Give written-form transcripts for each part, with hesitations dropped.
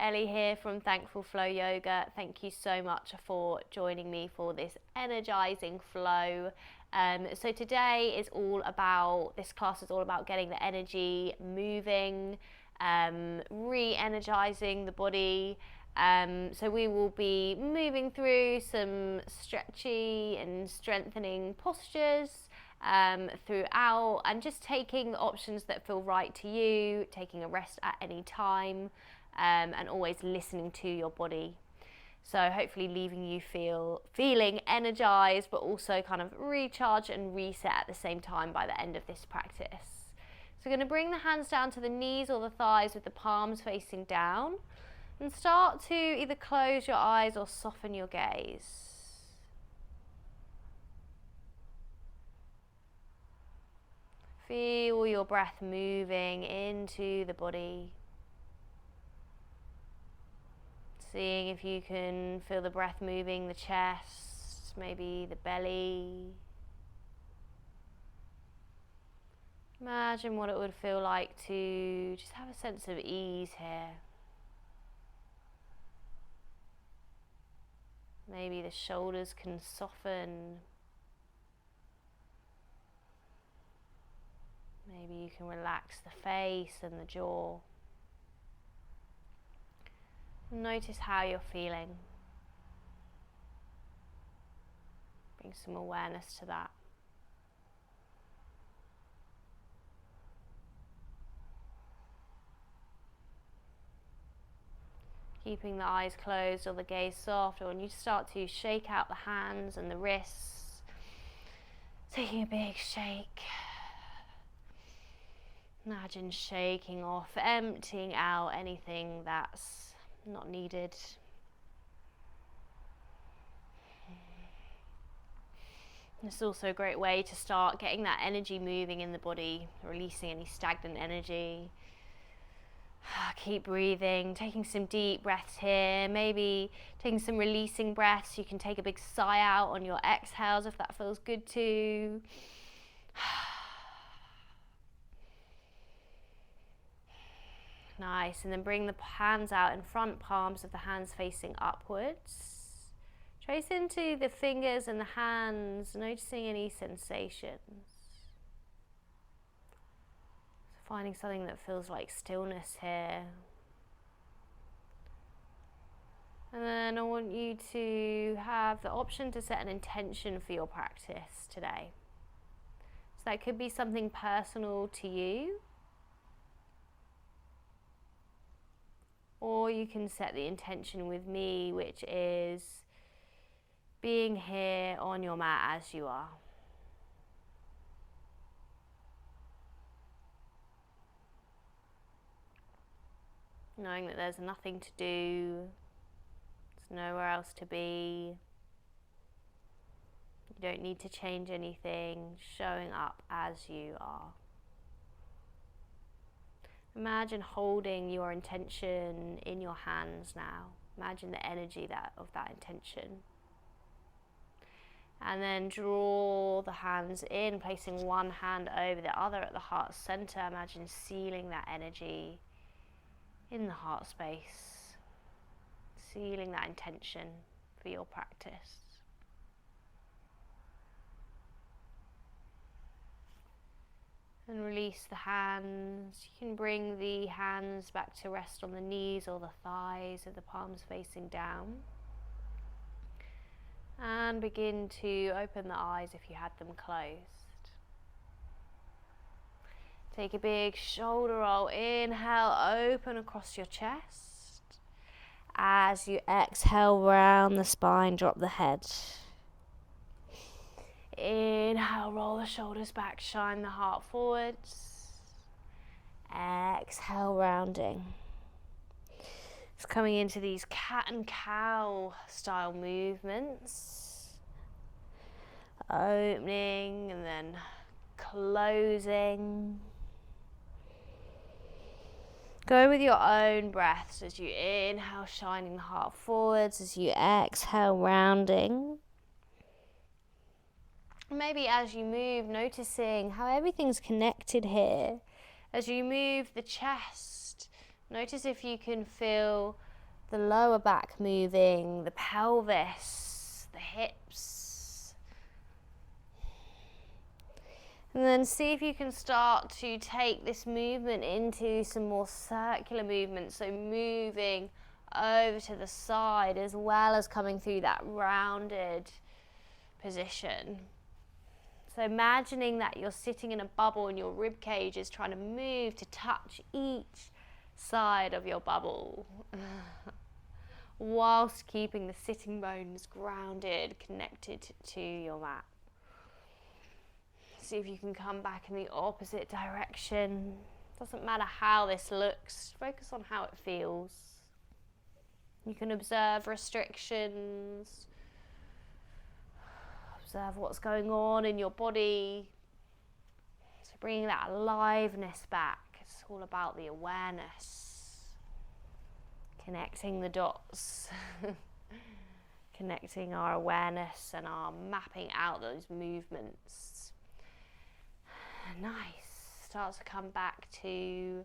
Elly here from Thankful Flow Yoga. Thank you so much for joining me for this energizing flow. So today is all about, this class is all about getting the energy moving, re-energizing the body. So we will be moving through some stretchy and strengthening postures throughout, and just taking the options that feel right to you, taking a rest at any time, and always listening to your body. So hopefully leaving you feeling energized, but also kind of recharge and reset at the same time by the end of this practice. So we're going to bring the hands down to the knees or the thighs with the palms facing down, and start to either close your eyes or soften your gaze. Feel your breath moving into the body. Seeing if you can feel the breath moving the chest, maybe the belly. Imagine what it would feel like to just have a sense of ease here. Maybe the shoulders can soften. Maybe you can relax the face and the jaw. Notice how you're feeling. Bring some awareness to that. Keeping the eyes closed or the gaze soft, or when you start to shake out the hands and the wrists, taking a big shake. Imagine shaking off, emptying out anything that's not needed. It's also a great way to start getting that energy moving in the body, releasing any stagnant energy. Keep breathing, taking some deep breaths here, maybe taking some releasing breaths. You can take a big sigh out on your exhales if that feels good too. Nice, and then bring the hands out in front, palms of the hands facing upwards. Trace into the fingers and the hands, noticing any sensations. So finding something that feels like stillness here. And then I want you to have the option to set an intention for your practice today. So that could be something personal to you, or you can set the intention with me, which is being here on your mat as you are. Knowing that there's nothing to do, there's nowhere else to be. You don't need to change anything, showing up as you are. Imagine holding your intention in your hands now. Imagine the energy of that intention. And then draw the hands in, placing one hand over the other at the heart center. Imagine sealing that energy in the heart space. Sealing that intention for your practice. And release the hands. You can bring the hands back to rest on the knees or the thighs with the palms facing down. And begin to open the eyes if you had them closed. Take a big shoulder roll. Inhale, open across your chest. As you exhale, round the spine, drop the head. Inhale, roll the shoulders back, shine the heart forwards. Exhale, rounding. It's coming into these cat and cow style movements. Opening and then closing. Go with your own breaths as you inhale, shining the heart forwards. As you exhale, rounding. Maybe as you move, noticing how everything's connected here. As you move the chest, notice if you can feel The lower back moving, the pelvis, the hips. And then see if you can start to take this movement into some more circular movement. So moving over to the side as well as coming through that rounded position. So imagining that you're sitting in a bubble and your rib cage is trying to move to touch each side of your bubble whilst keeping the sitting bones grounded, connected to your mat. See if you can come back in the opposite direction. Doesn't matter how this looks, focus on how it feels. You can observe restrictions, observe what's going on in your body. So bringing that aliveness back. It's all about the awareness. Connecting the dots. Connecting our awareness and our mapping out those movements. Nice. Start to come back to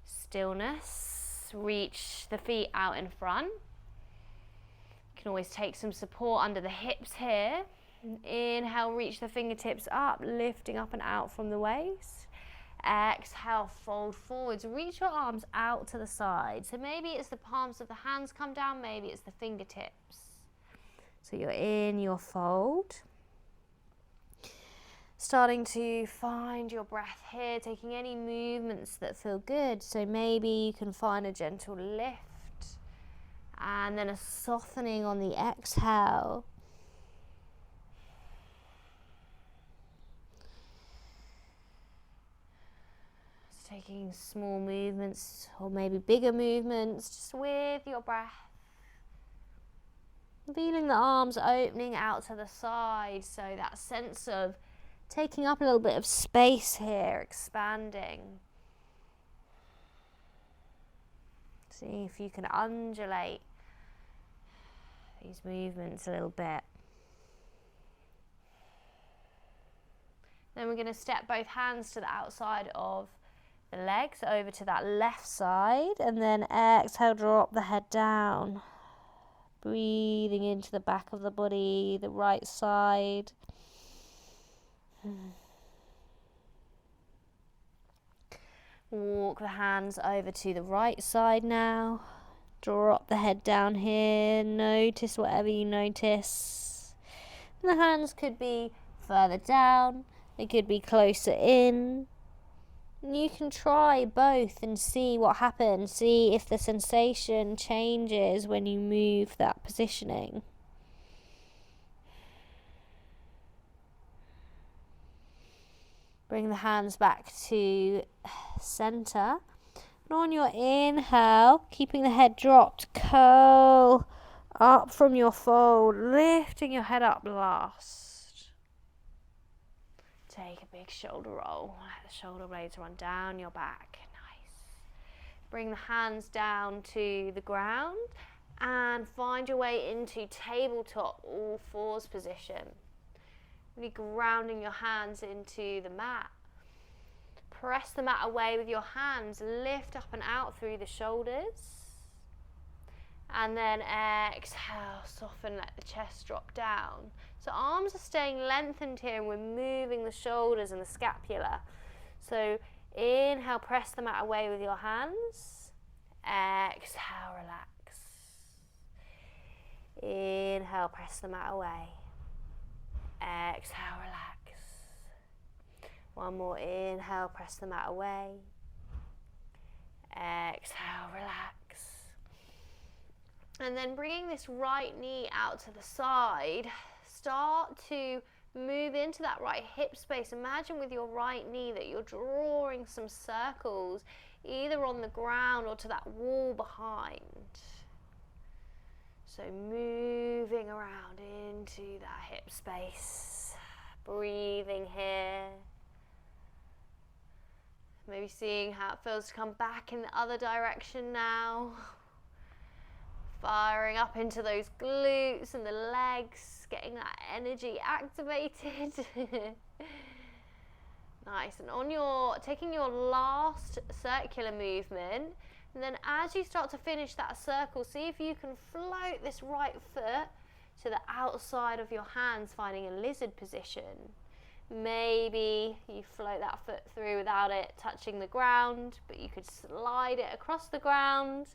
stillness. Reach the feet out in front. You can always take some support under the hips here. Inhale, reach the fingertips up, lifting up and out from the waist. Exhale, fold forwards. Reach your arms out to the side. So maybe it's the palms of the hands come down, maybe it's the fingertips. So you're in your fold. Starting to find your breath here, taking any movements that feel good. So maybe you can find a gentle lift and then a softening on the exhale. Taking small movements or maybe bigger movements just with your breath. Feeling the arms opening out to the side, so that sense of taking up a little bit of space here, expanding. See if you can undulate these movements a little bit. Then we're going to step both hands to the outside of the legs over to that left side, and then exhale, drop the head down. Breathing into the back of the body, the right side. Walk the hands over to the right side now. Drop the head down here. Notice whatever you notice. And the hands could be further down. They could be closer in. You can try both and see what happens. See if the sensation changes when you move that positioning. Bring the hands back to center. And on your inhale, keeping the head dropped, curl up from your fold, lifting your head up last. Take a big shoulder roll. Let the shoulder blades run down your back. Nice. Bring the hands down to the ground and find your way into tabletop all fours position. Really grounding your hands into the mat. Press the mat away with your hands. Lift up and out through the shoulders. And then exhale, soften, let the chest drop down. So arms are staying lengthened here and we're moving the shoulders and the scapula. So inhale, press the mat away with your hands. Exhale, relax. Inhale, press the mat away. Exhale, relax. One more, inhale, press the mat away. Exhale, relax. And then bringing this right knee out to the side, start to move into that right hip space. Imagine with your right knee that you're drawing some circles either on the ground or to that wall behind. So moving around into that hip space, breathing here. Maybe seeing how it feels to come back in the other direction now. Firing up into those glutes and the legs, getting that energy activated. Nice. And on taking your last circular movement, And then as you start to finish that circle, see if you can float this right foot to the outside of your hands, finding a lizard position. Maybe you float that foot through without it touching the ground, but you could slide it across the ground.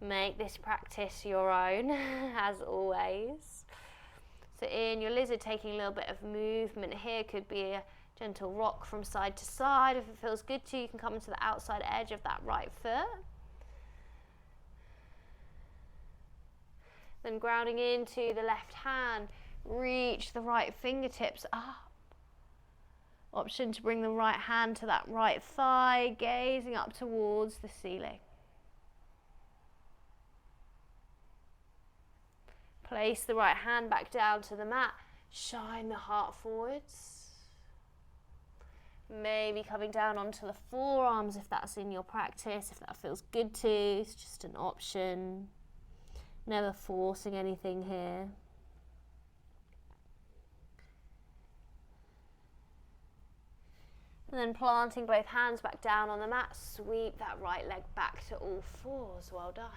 Make this practice your own, as always. So in your lizard, taking a little bit of movement here, could be a gentle rock from side to side. If it feels good to you, you can come to the outside edge of that right foot. Then grounding into the left hand, reach the right fingertips up. Option to bring the right hand to that right thigh, gazing up towards the ceiling. Place the right hand back down to the mat, shine the heart forwards. Maybe coming down onto the forearms if that's in your practice, if that feels good to you, it's just an option. Never forcing anything here. And then planting both hands back down on the mat, sweep that right leg back to all fours. Well done.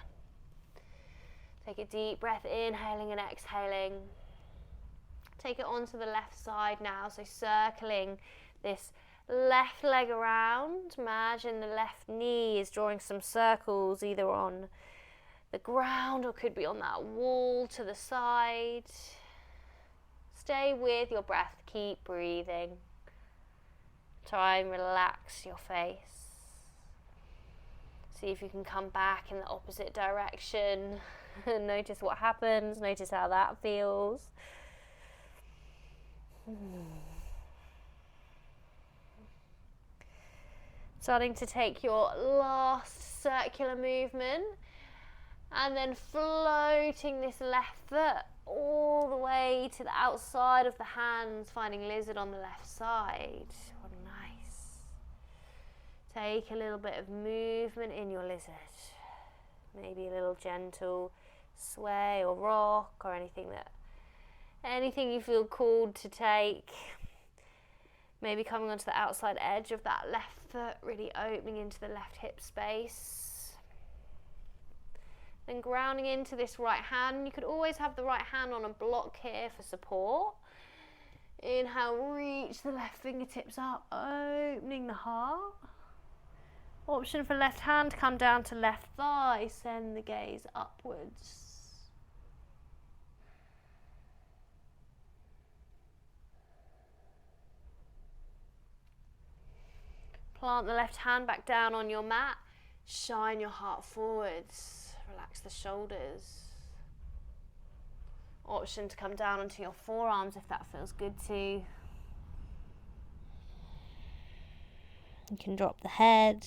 Take a deep breath, inhaling and exhaling. Take it onto the left side now, so circling this left leg around. Imagine the left knee is drawing some circles either on the ground or could be on that wall to the side. Stay with your breath, keep breathing. Try and relax your face. See if you can come back in the opposite direction. Notice what happens, notice how that feels. Starting to take your last circular movement and then floating this left foot all the way to the outside of the hands, finding lizard on the left side. What nice. Take a little bit of movement in your lizard. Maybe a little gentle sway or rock or anything you feel called to take. Maybe coming onto the outside edge of that left foot, really opening into the left hip space. Then grounding into this right hand. You could always have the right hand on a block here for support. Inhale, reach the left fingertips up, opening the heart. Option for left hand, come down to left thigh, send the gaze upwards. Plant the left hand back down on your mat, shine your heart forwards, relax the shoulders. Option to come down onto your forearms if that feels good to you. You can drop the head.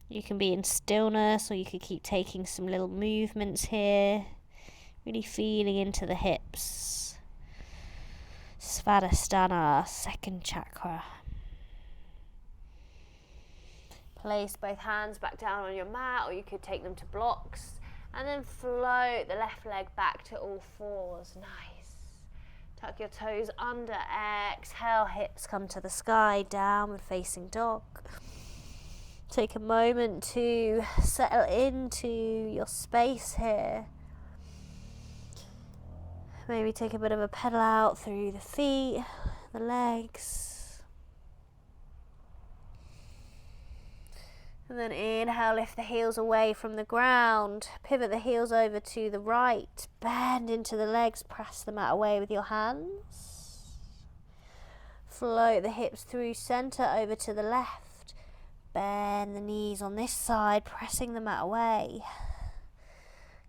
You can be in stillness, or you could keep taking some little movements here. Really feeling into the hips. Svadhisthana, second chakra. Place both hands back down on your mat, or you could take them to blocks. And then float the left leg back to all fours. Nice. Tuck your toes under. Exhale, hips come to the sky, downward facing dog. Take a moment to settle into your space here. Maybe take a bit of a pedal out through the feet, the legs. And then inhale, lift the heels away from the ground. Pivot the heels over to the right. Bend into the legs, press the mat away with your hands. Float the hips through center over to the left. Bend the knees on this side, pressing the mat away.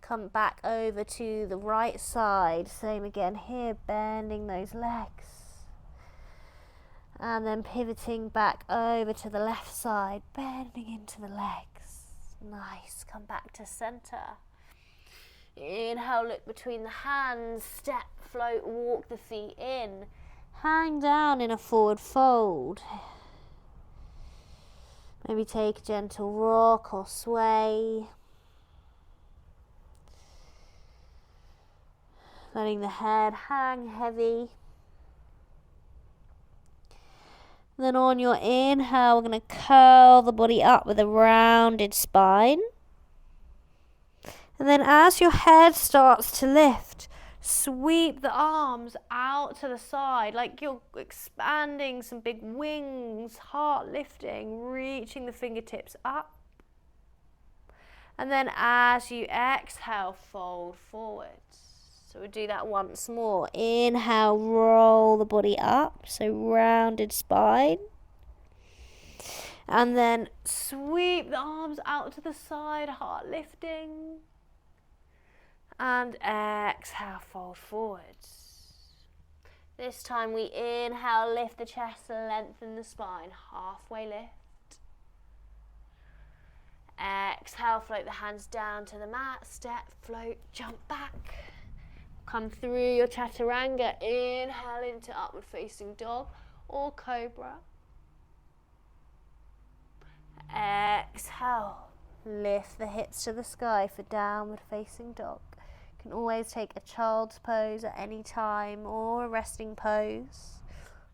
Come back over to the right side. Same again here, bending those legs. And then pivoting back over to the left side, bending into the legs. Nice, come back to center. Inhale, look between the hands, step, float, walk the feet in. Hang down in a forward fold. Maybe take a gentle rock or sway. Letting the head hang heavy. Then on your inhale, we're going to curl the body up with a rounded spine. And then as your head starts to lift, sweep the arms out to the side like you're expanding some big wings, heart lifting, reaching the fingertips up. And then as you exhale, fold forwards. So we'll do that once more. Inhale, roll the body up, so rounded spine. And then sweep the arms out to the side, heart lifting. And exhale, fold forwards. This time we inhale, lift the chest, lengthen the spine, halfway lift. Exhale, float the hands down to the mat, step, float, jump back. Come through your chaturanga, inhale into upward facing dog or cobra. Exhale, lift the hips to the sky for downward facing dog. You can always take a child's pose at any time or a resting pose.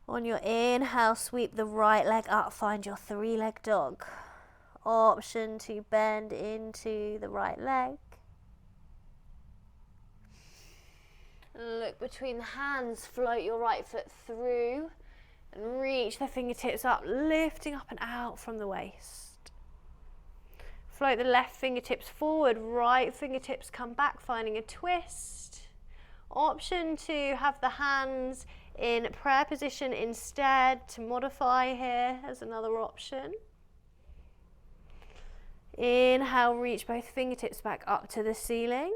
On your inhale, sweep the right leg up, find your three-leg dog. Option to bend into the right leg. Look between the hands, float your right foot through and reach the fingertips up, lifting up and out from the waist. Float the left fingertips forward, right fingertips come back, finding a twist. Option to have the hands in prayer position instead, to modify here as another option. Inhale, reach both fingertips back up to the ceiling.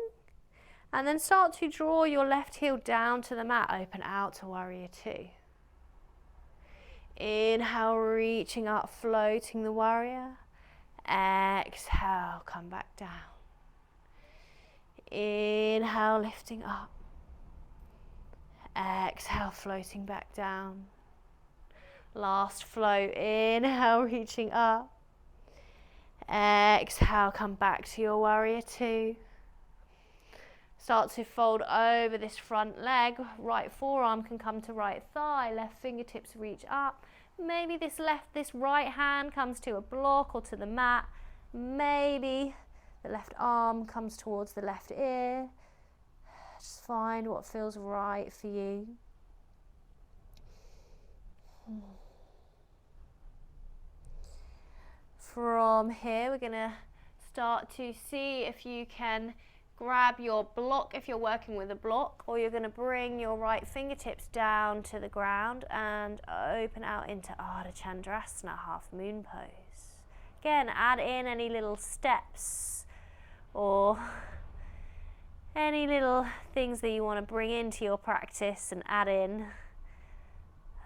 And then start to draw your left heel down to the mat, open out to warrior two. Inhale, reaching up, floating the warrior. Exhale, come back down. Inhale, lifting up. Exhale, floating back down. Last float, inhale, reaching up. Exhale, come back to your warrior two. Start to fold over this front leg, right forearm can come to right thigh, left fingertips reach up. Maybe this right hand comes to a block or to the mat. Maybe the left arm comes towards the left ear. Just find what feels right for you. From here, we're going to start to see if you can grab your block if you're working with a block, or you're going to bring your right fingertips down to the ground and open out into Ardha Chandrasana, half moon pose. Again, add in any little steps or any little things that you want to bring into your practice and add in,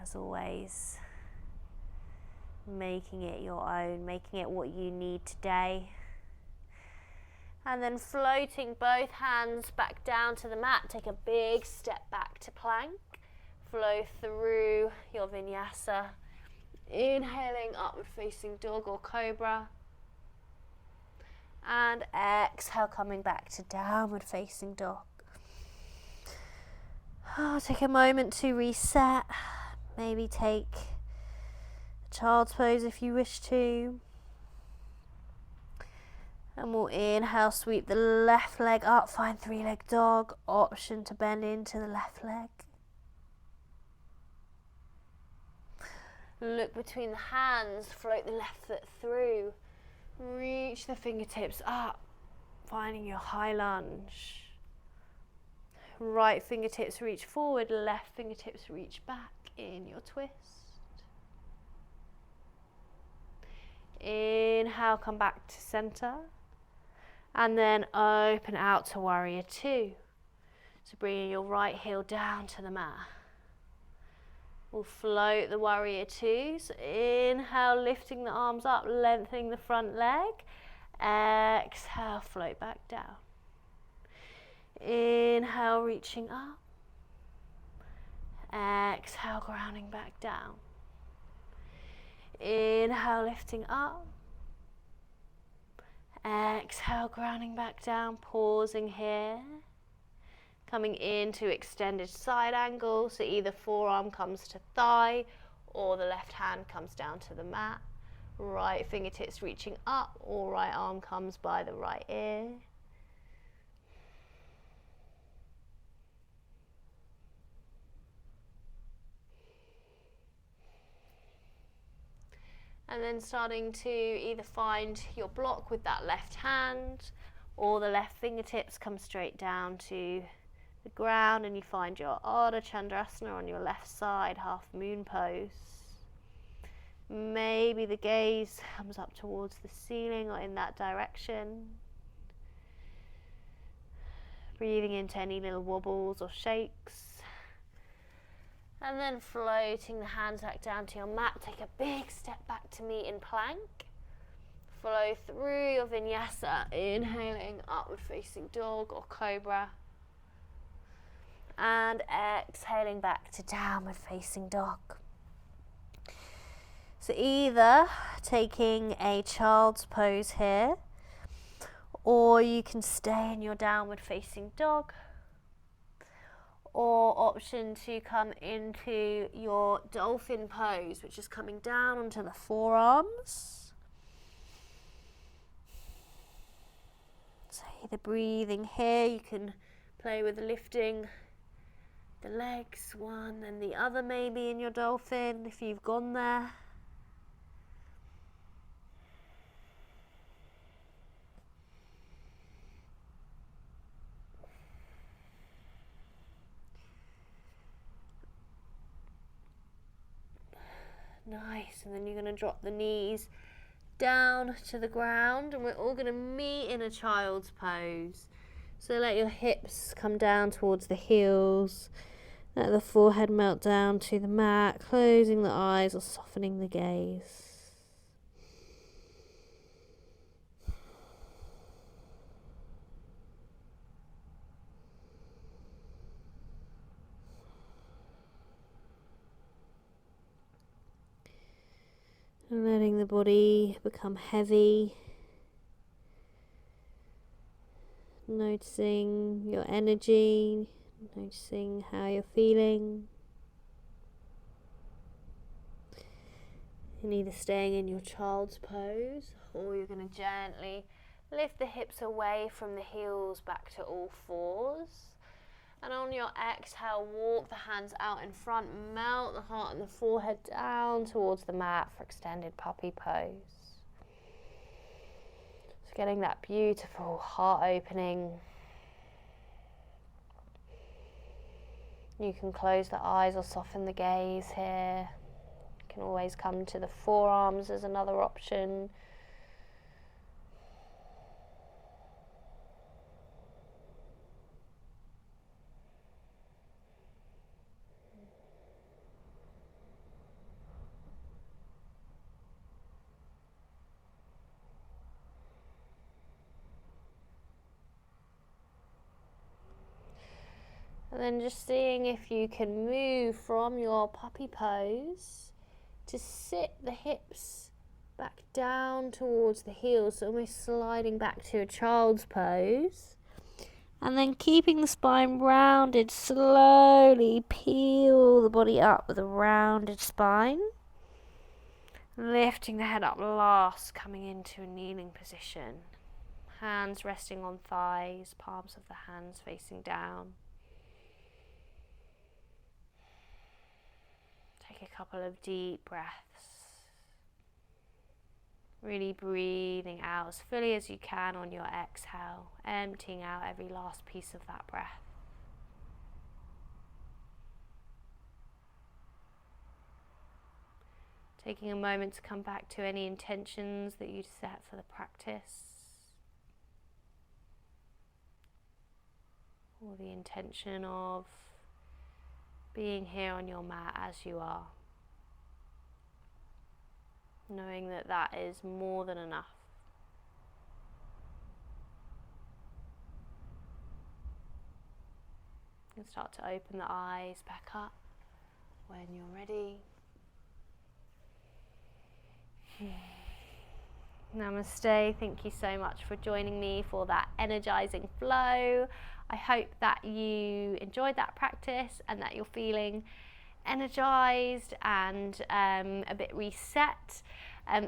as always, making it your own, making it what you need today. And then floating both hands back down to the mat, take a big step back to plank. Flow through your vinyasa. Inhaling, upward facing dog or cobra. And exhale, coming back to downward facing dog. Take a moment to reset. Maybe take a child's pose if you wish to. And we'll inhale, sweep the left leg up, find three-leg dog. Option to bend into the left leg. Look between the hands, float the left foot through. Reach the fingertips up, finding your high lunge. Right fingertips reach forward, left fingertips reach back in your twist. Inhale, come back to center. And then open out to warrior two. So bringing your right heel down to the mat. We'll float the warrior two. So inhale, lifting the arms up, lengthening the front leg. Exhale, float back down. Inhale, reaching up. Exhale, grounding back down. Inhale, lifting up. Exhale, grounding back down, pausing here. Coming into extended side angle, so either forearm comes to thigh or the left hand comes down to the mat. Right fingertips reaching up, or right arm comes by the right ear. And then starting to either find your block with that left hand, or the left fingertips come straight down to the ground and you find your Ardha Chandrasana on your left side, half moon pose. Maybe the gaze comes up towards the ceiling or in that direction. Breathing into any little wobbles or shakes. And then floating the hands back down to your mat. Take a big step back to meet in plank. Flow through your vinyasa, inhaling upward facing dog or cobra. And exhaling back to downward facing dog. So either taking a child's pose here, or you can stay in your downward facing dog, or option to come into your dolphin pose, which is coming down onto the forearms. So either breathing here, you can play with lifting the legs, one and the other maybe in your dolphin if you've gone there. Nice, and then you're going to drop the knees down to the ground and we're all going to meet in a child's pose. So let your hips come down towards the heels, let the forehead melt down to the mat, closing the eyes or softening the gaze. And letting the body become heavy. Noticing your energy, noticing how you're feeling. And either staying in your child's pose, or you're going to gently lift the hips away from the heels back to all fours. And on your exhale, walk the hands out in front, melt the heart and the forehead down towards the mat for extended puppy pose. So getting that beautiful heart opening. You can close the eyes or soften the gaze here. You can always come to the forearms as another option. And then just seeing if you can move from your puppy pose to sit the hips back down towards the heels, so almost sliding back to a child's pose. And then keeping the spine rounded, slowly peel the body up with a rounded spine. Lifting the head up last, coming into a kneeling position. Hands resting on thighs, palms of the hands facing down. Take a couple of deep breaths. Really breathing out as fully as you can on your exhale, emptying out every last piece of that breath. Taking a moment to come back to any intentions that you'd set for the practice, or the intention of being here on your mat as you are, knowing that that is more than enough. And start to open the eyes back up when you're ready. Namaste. Thank you so much for joining me for that energizing flow. I hope that you enjoyed that practice and that you're feeling energized and a bit reset.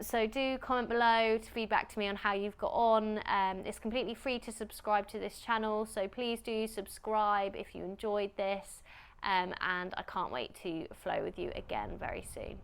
So do comment below to feedback to me on how you've got on. It's completely free to subscribe to this channel, so please do subscribe if you enjoyed this, and I can't wait to flow with you again very soon.